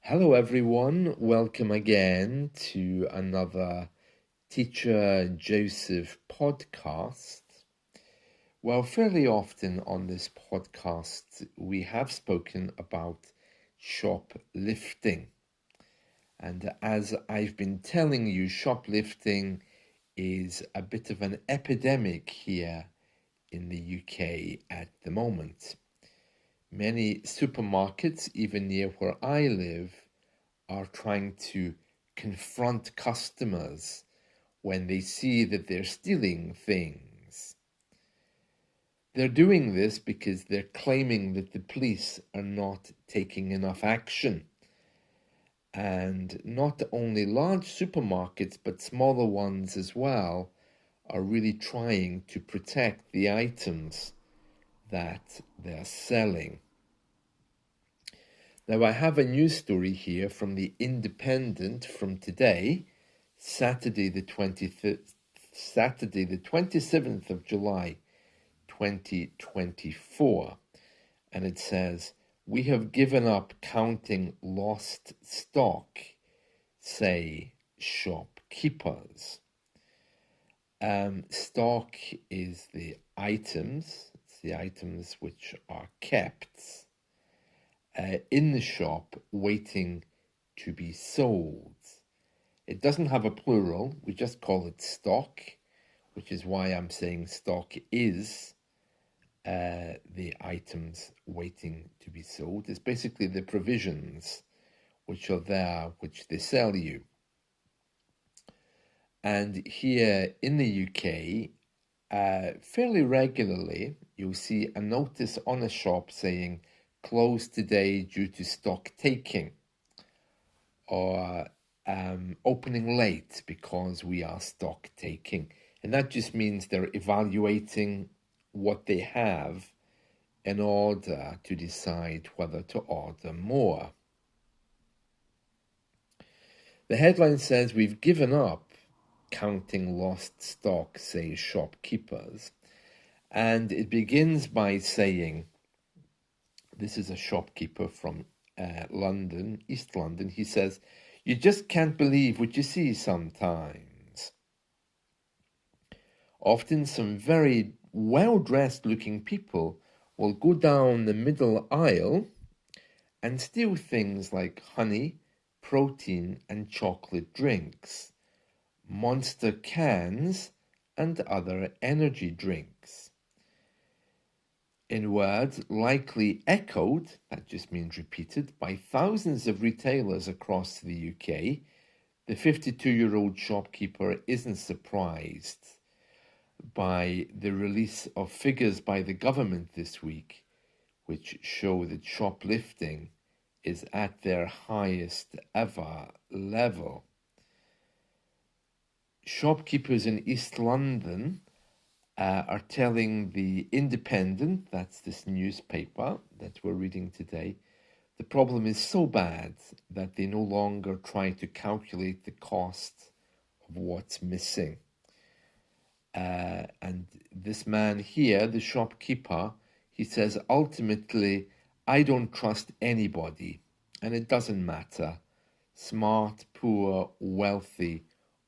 Hello, everyone. Welcome again to another Teacher Joseph podcast. Well, fairly often on this podcast, we have spoken about shoplifting. And as I've been telling you, shoplifting is a bit of an epidemic here in the UK at the moment. Many supermarkets, even near where I live, are trying to confront customers when they see that they're stealing things. They're doing this because they're claiming that the police are not taking enough action. And not only large supermarkets, but smaller ones as well, are really trying to protect the items that they're selling. Now, I have a news story here from the Independent from today, Saturday the 27th of July, 2024. And it says, "We have given up counting lost stock, say shopkeepers." Stock is the items, it's the items which are kept in the shop waiting to be sold. It doesn't have a plural, we just call it stock, which is why I'm saying stock is the items waiting to be sold. It's basically the provisions which are there, which they sell you. And here in the UK, fairly regularly, you'll see a notice on a shop saying, "Closed today due to stock taking," or opening late because we are stock taking. And that just means they're evaluating what they have in order to decide whether to order more. The headline says, "We've given up counting lost stock, say shopkeepers." And it begins by saying, this is a shopkeeper from London, East London. He says, "You just can't believe what you see sometimes. Often some very well-dressed looking people will go down the middle aisle and steal things like honey, protein and chocolate drinks, Monster cans and other energy drinks." In words likely echoed, that just means repeated, by thousands of retailers across the UK, the 52-year-old shopkeeper isn't surprised by the release of figures by the government this week, which show that shoplifting is at their highest ever level. Shopkeepers in East London are telling the Independent, that's this newspaper that we're reading today, the problem is so bad that they no longer try to calculate the cost of what's missing. And this man here, the shopkeeper, he says, ultimately, "I don't trust anybody, and it doesn't matter, smart, poor, wealthy,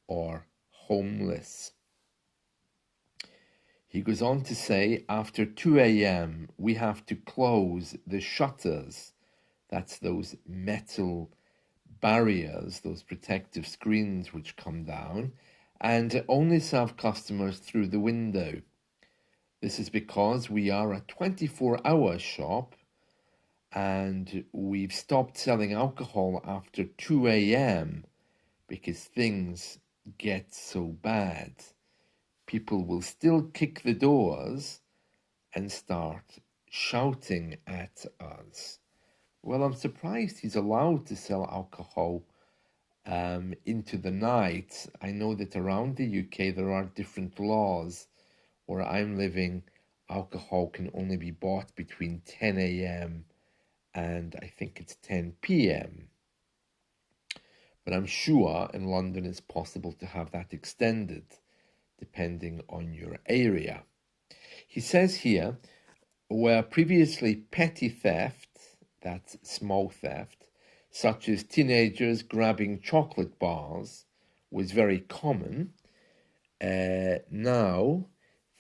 or homeless." He goes on to say, "After 2 a.m., we have to close the shutters." That's those metal barriers, those protective screens which come down, and only serve customers through the window. This is because we are a 24-hour shop and we've stopped selling alcohol after 2 a.m. because things get so bad. People will still kick the doors and start shouting at us. Well, I'm surprised he's allowed to sell alcohol into the night. I know that around the UK there are different laws. Where I'm living, alcohol can only be bought between 10 a.m. and I think it's 10 p.m. But I'm sure in London it's possible to have that extended depending on your area. He says here, where previously petty theft, that's small theft, such as teenagers grabbing chocolate bars, was very common. Now,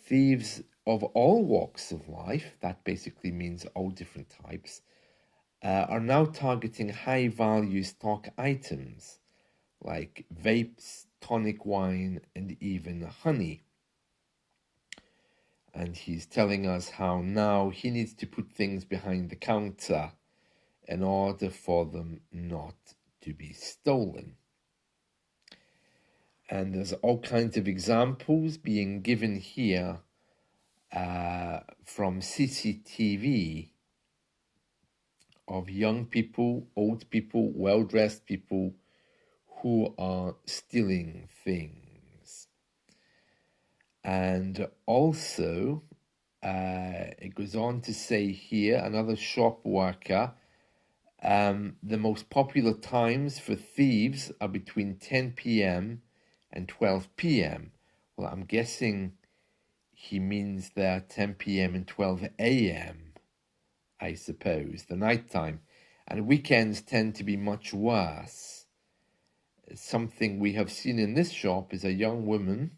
thieves of all walks of life, that basically means all different types, are now targeting high-value stock items like vapes, tonic wine, and even honey. And he's telling us how now he needs to put things behind the counter in order for them not to be stolen. And there's all kinds of examples being given here from CCTV of young people, old people, well-dressed people who are stealing things. And also, it goes on to say here, another shop worker, the most popular times for thieves are between 10 p.m. and 12 p.m. Well, I'm guessing he means they're 10 p.m. and 12 a.m., I suppose, the night time. And weekends tend to be much worse. Something we have seen in this shop is a young woman.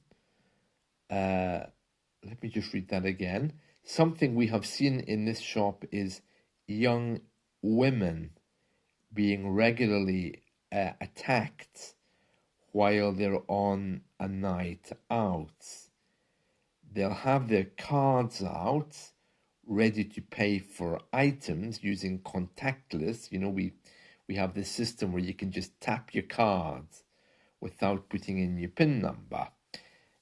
Let me just read that again. Something we have seen in this shop is young women being regularly attacked while they're on a night out. They'll have their cards out, ready to pay for items using contactless. You know, we have this system where you can just tap your card without putting in your PIN number.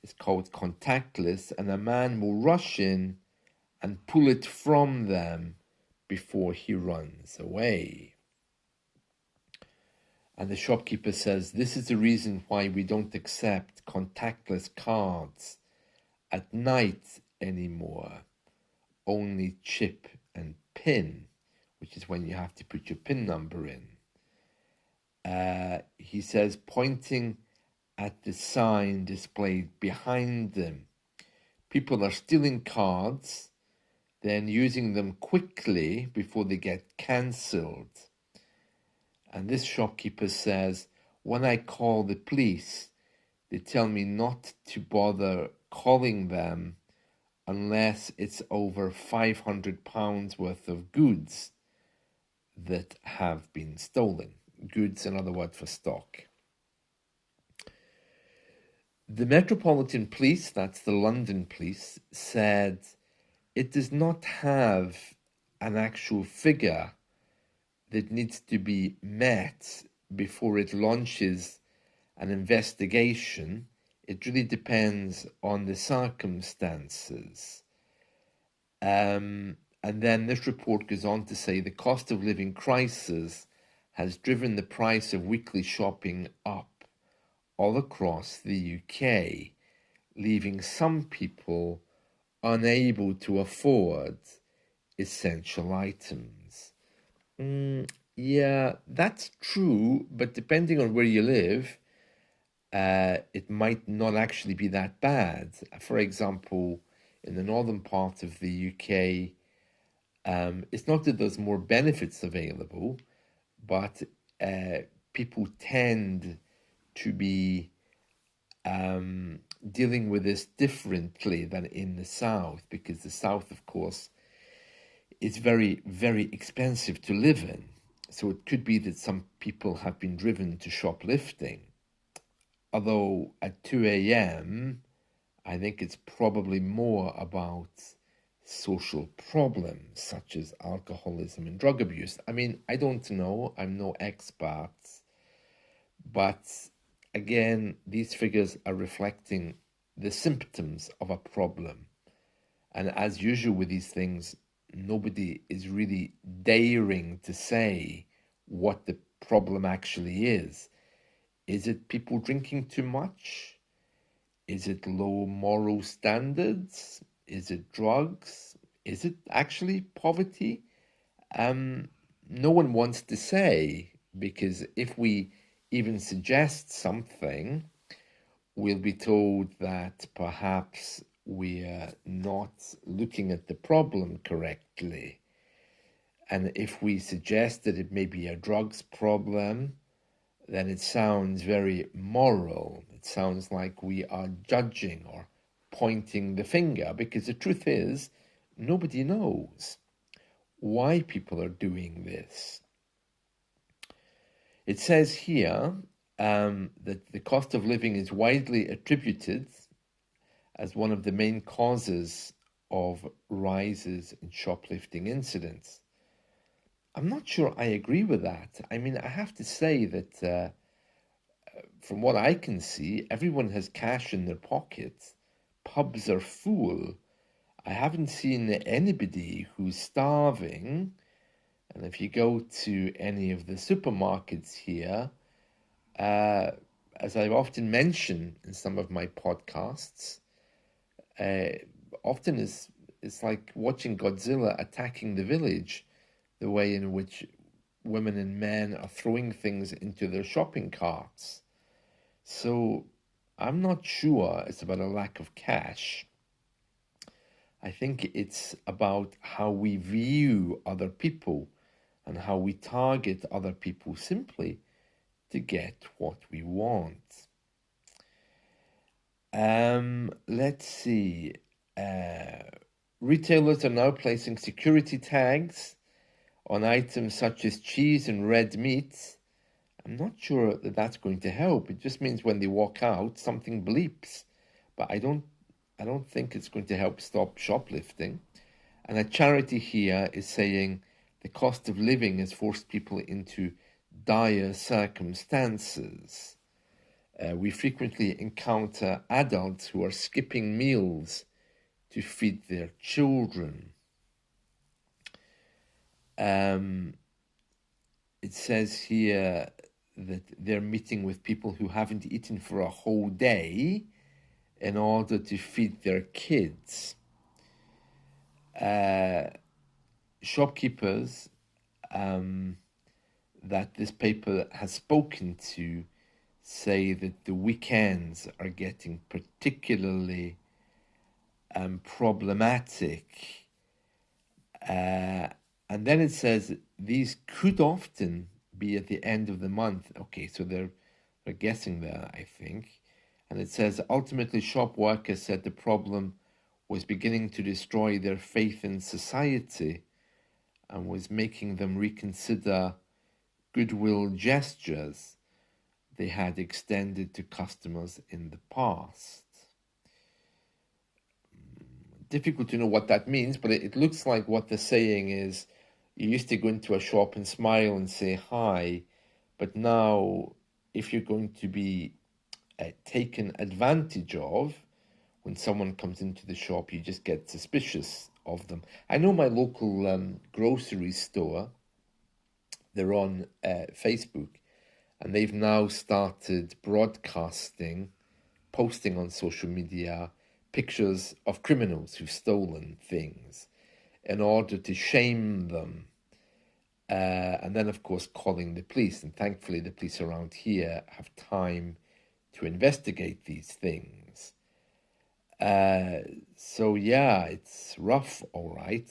It's called contactless, and a man will rush in and pull it from them before he runs away. And the shopkeeper says, this is the reason why we don't accept contactless cards at night anymore. Only chip and PIN, which is when you have to put your PIN number in. He says, pointing at the sign displayed behind them, people are stealing cards, then using them quickly before they get cancelled. And this shopkeeper says, when I call the police, they tell me not to bother calling them unless it's over £500 worth of goods that have been stolen. Goods, another word for stock. The Metropolitan Police, that's the London Police, said it does not have an actual figure that needs to be met before it launches an investigation. It really depends on the circumstances. And then this report goes on to say the cost of living crisis has driven the price of weekly shopping up all across the UK, leaving some people unable to afford essential items. Yeah, that's true, but depending on where you live, it might not actually be that bad. For example, in the northern part of the UK, it's not that there's more benefits available, but people tend to be dealing with this differently than in the south, because the south, of course, is very, very expensive to live in. So it could be that some people have been driven to shoplifting. Although at 2 a.m., I think it's probably more about social problems such as alcoholism and drug abuse. I mean, I don't know, I'm no expert, but again, these figures are reflecting the symptoms of a problem. And as usual with these things, nobody is really daring to say what the problem actually is. Is it people drinking too much? Is it low moral standards? Is it drugs? Is it actually poverty? No one wants to say, because if we even suggest something, we'll be told that perhaps we're not looking at the problem correctly. And if we suggest that it may be a drugs problem, then it sounds very moral. It sounds like we are judging or pointing the finger, because the truth is, nobody knows why people are doing this. It says here that the cost of living is widely attributed as one of the main causes of rises in shoplifting incidents. I'm not sure I agree with that. I mean, I have to say that from what I can see, everyone has cash in their pockets. Pubs are full. I haven't seen anybody who's starving. And if you go to any of the supermarkets here, as I've often mentioned in some of my podcasts, often it's like watching Godzilla attacking the village, the way in which women and men are throwing things into their shopping carts. So I'm not sure it's about a lack of cash. I think it's about how we view other people and how we target other people simply to get what we want. Let's see. Retailers are now placing security tags on items such as cheese and red meat. I'm not sure that that's going to help. It just means when they walk out, something bleeps. But I don't think it's going to help stop shoplifting. And a charity here is saying the cost of living has forced people into dire circumstances. We frequently encounter adults who are skipping meals to feed their children. It says here that they're meeting with people who haven't eaten for a whole day in order to feed their kids. Shopkeepers that this paper has spoken to say that the weekends are getting particularly problematic. And then it says these could often be at the end of the month. Okay, so they're guessing there, I think. And it says ultimately shop workers said the problem was beginning to destroy their faith in society and was making them reconsider goodwill gestures they had extended to customers in the past. Difficult to know what that means, but it looks like what they're saying is you used to go into a shop and smile and say hi, but now if you're going to be taken advantage of when someone comes into the shop, you just get suspicious of them. I know my local grocery store, they're on Facebook, and they've now started broadcasting, posting on social media, pictures of criminals who've stolen things in order to shame them. And then, of course, calling the police. And thankfully, the police around here have time to investigate these things. So, yeah, it's rough, all right.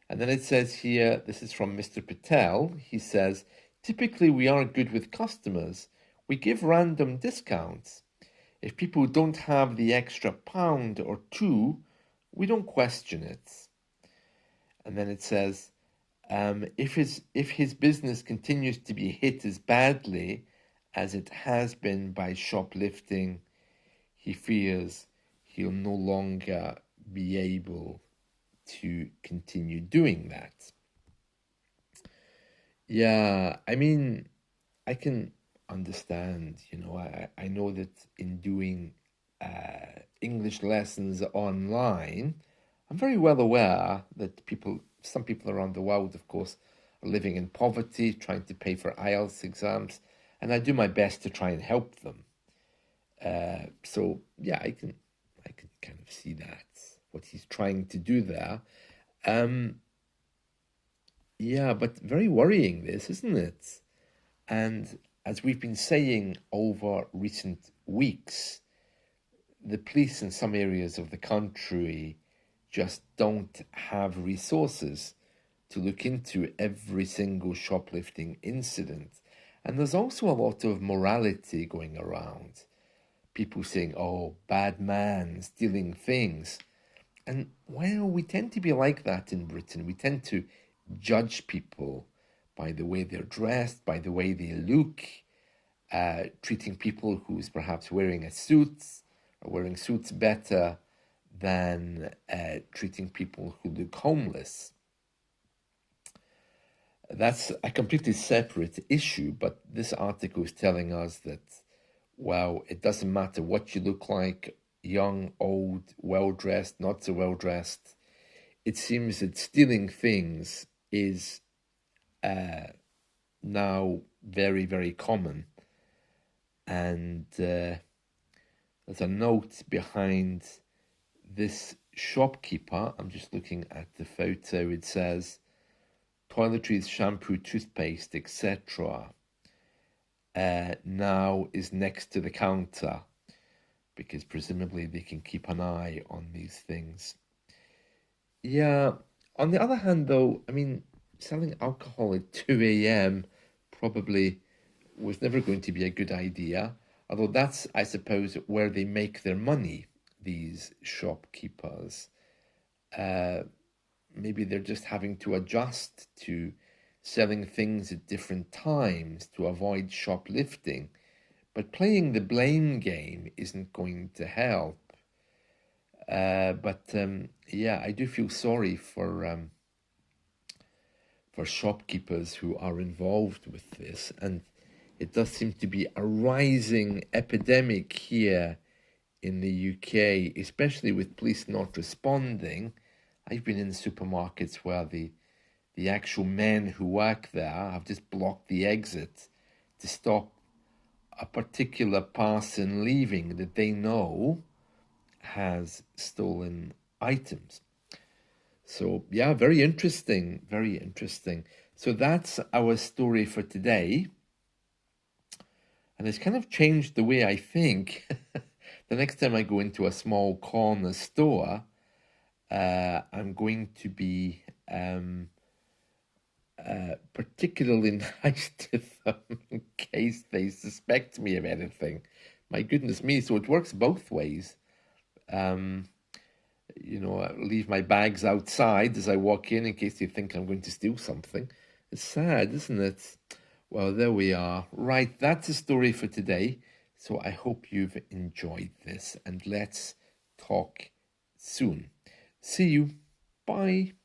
And then it says here, this is from Mr. Patel. He says, typically, we are good with customers. We give random discounts. If people don't have the extra pound or two, we don't question it. And then it says, if his business continues to be hit as badly as it has been by shoplifting, he fears he'll no longer be able to continue doing that. Yeah, I mean, I can understand, I know that in doing English lessons online, I'm very well aware that some people around the world, of course, are living in poverty, trying to pay for IELTS exams, and I do my best to try and help them. So yeah, I can kind of see that, what he's trying to do there. Yeah, but very worrying this, isn't it? And as we've been saying over recent weeks, the police in some areas of the country just don't have resources to look into every single shoplifting incident. And there's also a lot of morality going around. People saying, oh, bad man, stealing things. And well, we tend to be like that in Britain. We tend to judge people by the way they're dressed, by the way they look, treating people who's perhaps wearing a suit or wearing suits better than treating people who look homeless. That's a completely separate issue, but this article is telling us that, well, it doesn't matter what you look like, young, old, well-dressed, not so well-dressed. It seems that stealing things is now very, very common. And there's a note behind this shopkeeper. I'm just looking at the photo. It says, toiletries, shampoo, toothpaste, etc. Now is next to the counter, because presumably they can keep an eye on these things. Yeah, on the other hand, though, I mean, selling alcohol at 2 a.m. probably was never going to be a good idea. Although that's, I suppose, where they make their money, these shopkeepers. Maybe they're just having to adjust to selling things at different times to avoid shoplifting. But playing the blame game isn't going to help. Yeah, I do feel sorry for shopkeepers who are involved with this, and it does seem to be a rising epidemic here in the UK, especially with police not responding. I've been in supermarkets where the actual men who work there have just blocked the exit to stop a particular person leaving that they know has stolen items. So yeah, very interesting, very interesting. So that's our story for today. And it's kind of changed the way I think. The next time I go into a small corner store, I'm going to be particularly nice to them in case they suspect me of anything. My goodness me, so it works both ways. You know, I leave my bags outside as I walk in case they think I'm going to steal something. It's sad, isn't it? Well, there we are. Right, that's a story for today. So I hope you've enjoyed this, and let's talk soon. See you. Bye.